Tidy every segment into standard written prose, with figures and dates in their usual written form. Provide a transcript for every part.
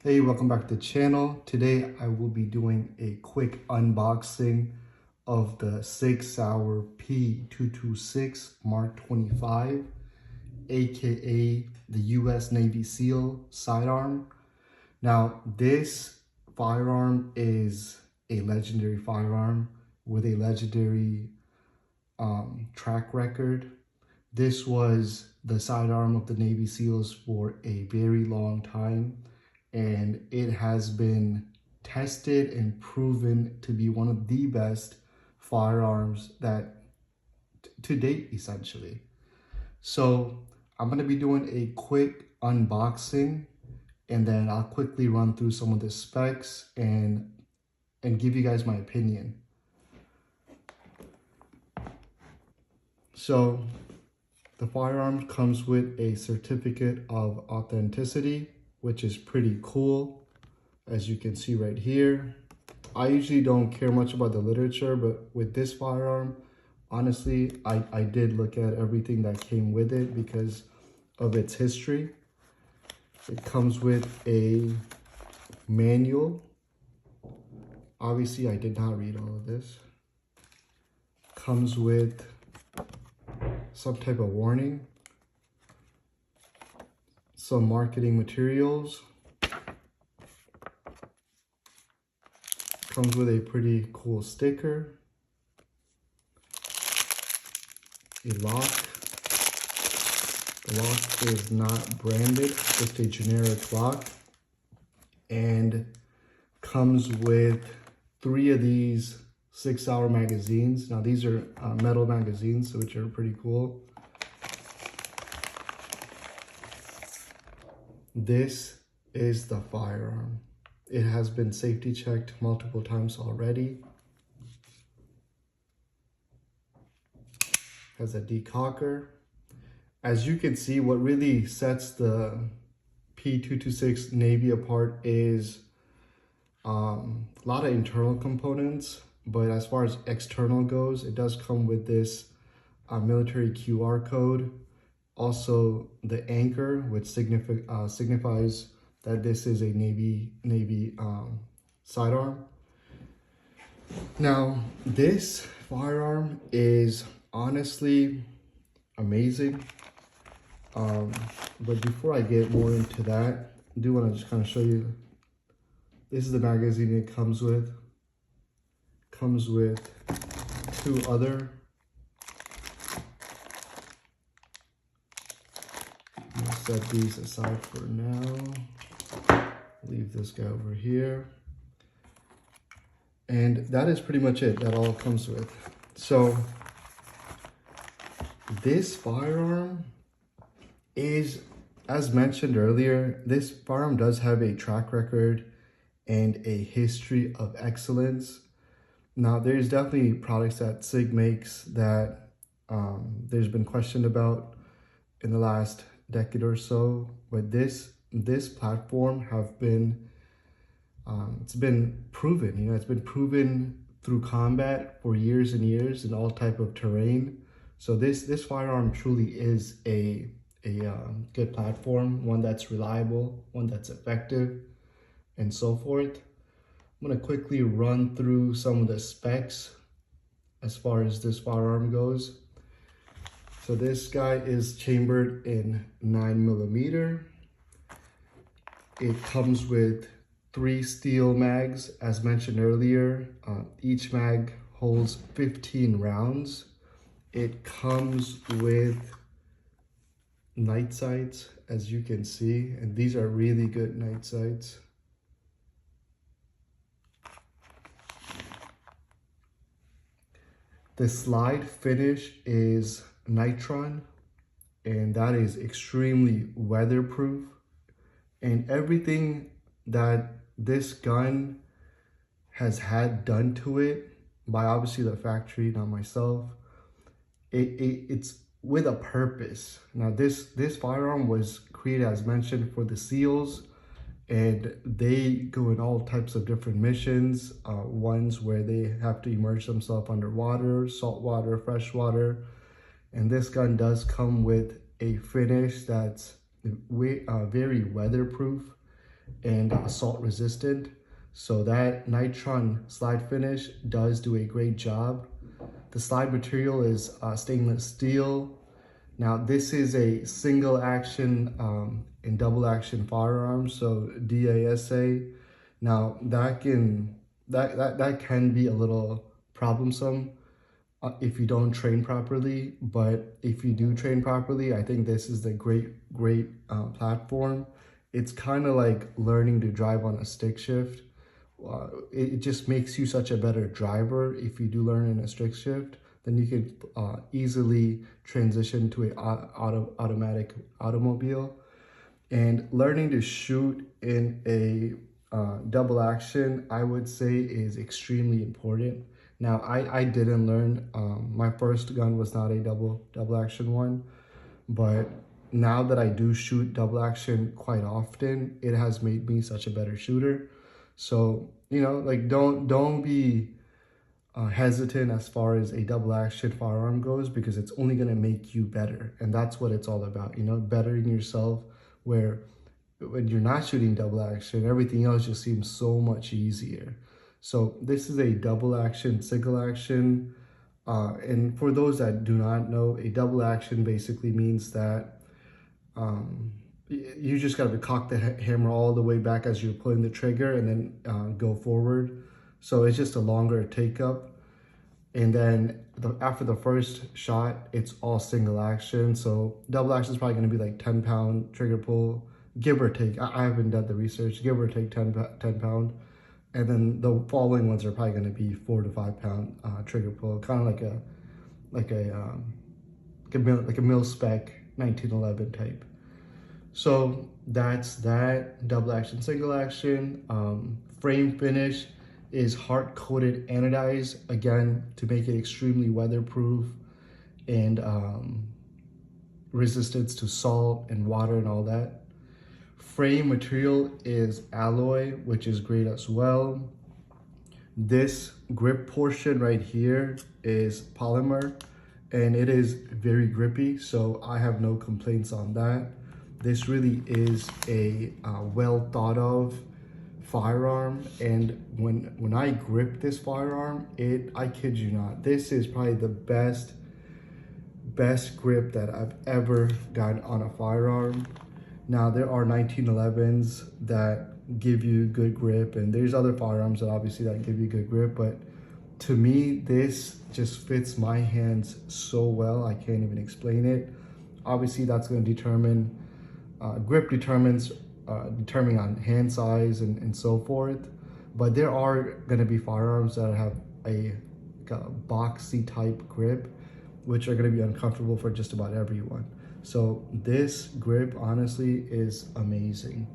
Hey, welcome back to the channel. Today I will be doing a quick unboxing of the Sauer P226 Mark 25, aka the US Navy SEAL sidearm. Now, this firearm is a legendary firearm with a legendary track record. This was the sidearm of the Navy SEALs for a very long time, and it has been tested and proven to be one of the best firearms that to date, essentially. So I'm going to be doing a quick unboxing, and then I'll quickly run through some of the specs and give you guys my opinion. So the firearm comes with a certificate of authenticity, which is pretty cool, as you can see right here. I usually don't care much about the literature, but with this firearm, honestly, I did look at everything that came with it because of its history. It comes with a manual. Obviously, I did not read all of this. Comes with some type of warning, some marketing materials. Comes with a pretty cool sticker, a lock. The lock is not branded, just a generic lock, and comes with 3 of these 6-hour magazines. Now these are metal magazines, which are pretty cool. This is the firearm. It has been safety checked multiple times already. Has a decocker. As you can see, what really sets the P226 Navy apart is a lot of internal components, but as far as external goes, it does come with this military QR code. Also, the anchor, which signifies that this is a Navy sidearm. Now, this firearm is honestly amazing. But before I get more into that, I do want to just kind of show you. This is the magazine it comes with. Comes with 2 other. I'm gonna set these aside for now. Leave this guy over here. And that is pretty much it. That all comes with. So this firearm is, as mentioned earlier, this firearm does have a track record and a history of excellence. Now, there's definitely products that SIG makes that there's been questioned about in the last decade or so, but this platform have been it's been proven. It's been proven through combat for years and years in all type of terrain. So this firearm truly is a good platform, one that's reliable, one that's effective, and so forth. I'm going to quickly run through some of the specs as far as this firearm goes. So this guy is chambered in 9mm. It comes with 3 steel mags, as mentioned earlier. Each mag holds 15 rounds. It comes with night sights, as you can see, and these are really good night sights. The slide finish is nitron, and that is extremely weatherproof. And everything that this gun has had done to it, by obviously the factory, not myself, it's with a purpose. Now this firearm was created, as mentioned, for the SEALs, and they go in all types of different missions, ones where they have to immerse themselves underwater, saltwater, freshwater. And this gun does come with a finish that's very weatherproof. and assault resistant. So that nitron slide finish does do a great job. The slide material is stainless steel. Now this is a single action and double action firearm, so DASA. Now that can be a little problemsome if you don't train properly, but if you do train properly, I think this is the great platform. It's kind of like learning to drive on a stick shift. It just makes you such a better driver if you do learn in a stick shift. Then you could easily transition to a automatic automobile. And learning to shoot in a double action, I would say, is extremely important. Now, I didn't learn. My first gun was not a double action one, but now that I do shoot double action quite often, it has made me such a better shooter. So, you know, like don't be hesitant as far as a double action firearm goes, because it's only going to make you better, and that's what it's all about, you know, bettering yourself, where when you're not shooting double action, everything else just seems so much easier. So this is a double action, single action, and for those that do not know, a double action basically means that you just got to cock the hammer all the way back as you're pulling the trigger, and then go forward. So it's just a longer take up. And then after the first shot, it's all single action. So double action is probably going to be like 10-pound trigger pull, give or take. I haven't done the research, give or take 10 pound. And then the following ones are probably going to be 4 to 5 pound trigger pull, kind of like a mil spec 1911 type. So that's that. Double action, single action. Frame finish is hard-coated anodized, again, to make it extremely weatherproof and resistance to salt and water and all that. Frame material is alloy, which is great as well. This grip portion right here is polymer, and it is very grippy, so I have no complaints on that. This really is a well thought of firearm, and when I grip this firearm, I kid you not, this is probably the best grip that I've ever gotten on a firearm. Now there are 1911s that give you good grip, and there's other firearms that obviously that give you good grip, but to me this just fits my hands so well, I can't even explain it. Obviously that's going to determine grip determines determining on hand size and so forth, but there are going to be firearms that have a boxy type grip, which are going to be uncomfortable for just about everyone. So this grip honestly is amazing.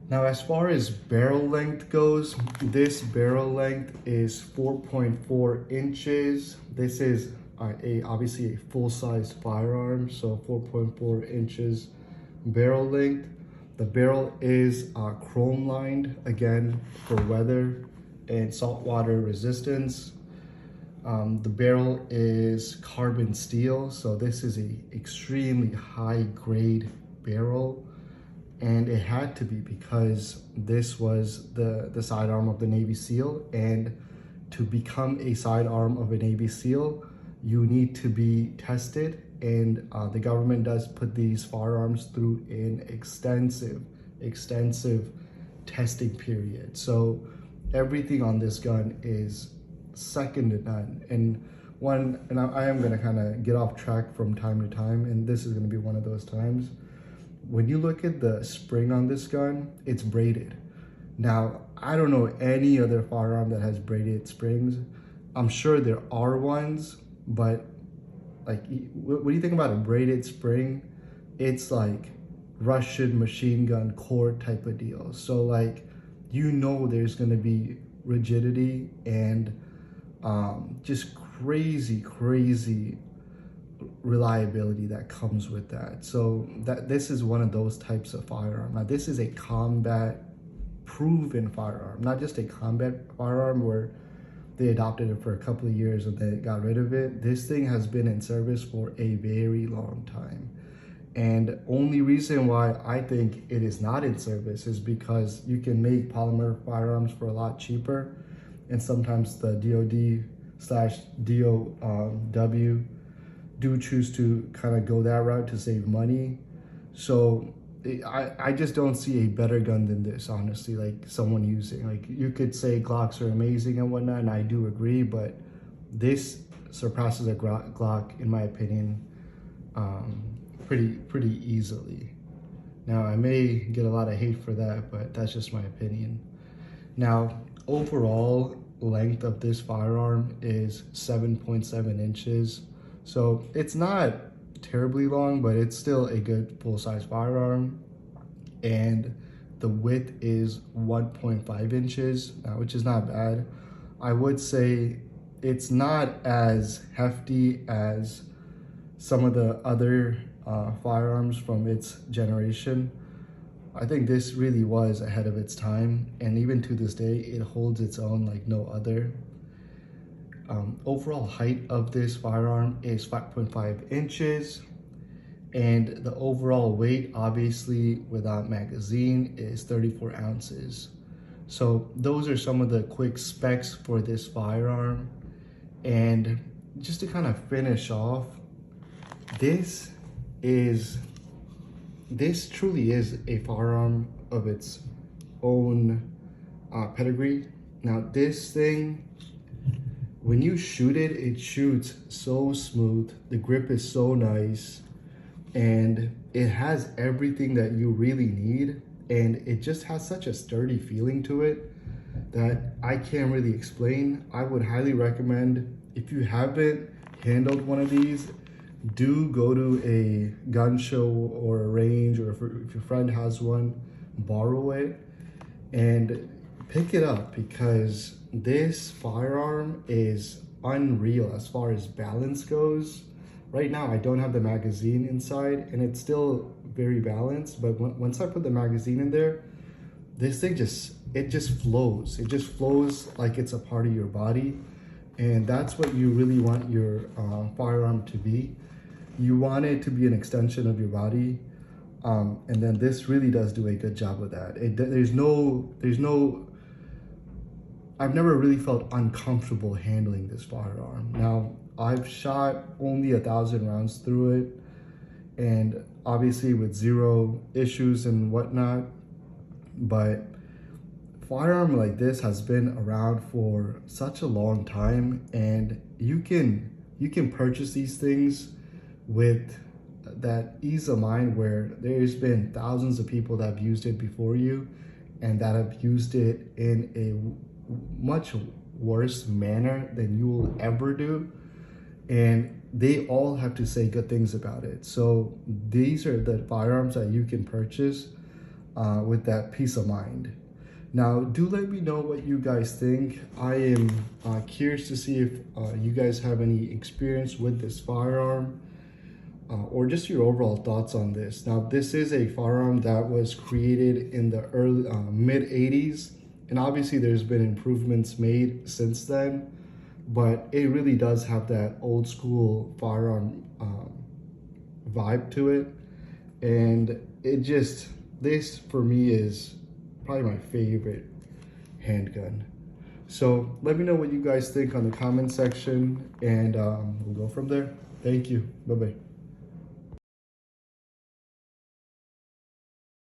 Now as far as barrel length goes, this barrel length is 4.4 inches. This is obviously a full-sized firearm, so 4.4 inches barrel length. The barrel is chrome lined, again, for weather and saltwater resistance. The barrel is carbon steel, so this is a extremely high grade barrel, and it had to be because this was the sidearm of the Navy SEAL, and to become a sidearm of a Navy SEAL, you need to be tested, and the government does put these firearms through an extensive testing period. So everything on this gun is second to none. And I am going to kind of get off track from time to time, and this is going to be one of those times. When you look at the spring on this gun, it's braided. Now, I don't know any other firearm that has braided springs. I'm sure there are ones, but like, what do you think about a braided spring? It's like Russian machine gun core type of deal. So like, you know, there's going to be rigidity and just crazy reliability that comes with that. So this is one of those types of firearm. Now this is a combat proven firearm, not just a combat firearm where they adopted it for a couple of years and they got rid of it. This thing has been in service for a very long time. And only reason why I think it is not in service is because you can make polymer firearms for a lot cheaper, and sometimes the DoD/DOW do choose to kind of go that route to save money. So I just don't see a better gun than this, honestly. Like someone using, like, you could say Glocks are amazing and whatnot, and I do agree, but this surpasses a Glock in my opinion, pretty easily. Now I may get a lot of hate for that, but that's just my opinion. Now, overall length of this firearm is 7.7 inches. So it's not terribly long, but it's still a good full-size firearm. And the width is 1.5 inches, which is not bad. I would say it's not as hefty as some of the other firearms from its generation. I think this really was ahead of its time, and even to this day, it holds its own like no other. Overall height of this firearm is 5.5 inches, and the overall weight, obviously without magazine, is 34 ounces. So those are some of the quick specs for this firearm. And just to kind of finish off, this truly is a firearm of its own pedigree. Now this thing, when you shoot it, it shoots so smooth. The grip is so nice, and it has everything that you really need. And it just has such a sturdy feeling to it that I can't really explain. I would highly recommend, if you haven't handled one of these, do go to a gun show or a range, or if your friend has one, borrow it and pick it up, because this firearm is unreal as far as balance goes. Right now I don't have the magazine inside, and it's still very balanced, but once I put the magazine in there, this thing just flows. It just flows like it's a part of your body, and that's what you really want your firearm to be. You want it to be an extension of your body, and then this really does do a good job of that. I've never really felt uncomfortable handling this firearm. Now, I've shot only 1,000 rounds through it, and obviously with zero issues and whatnot, but firearm like this has been around for such a long time, and you can purchase these things with that ease of mind, where there's been thousands of people that have used it before you, and that have used it in a much worse manner than you will ever do, and they all have to say good things about it. So these are the firearms that you can purchase with that peace of mind. Now, do let me know what you guys think. I am curious to see if you guys have any experience with this firearm, or just your overall thoughts on this. Now, this is a firearm that was created in the early mid 80s, and obviously there's been improvements made since then, but it really does have that old school firearm vibe to it. And this for me is probably my favorite handgun. So let me know what you guys think on the comment section, and we'll go from there. Thank you. Bye-bye.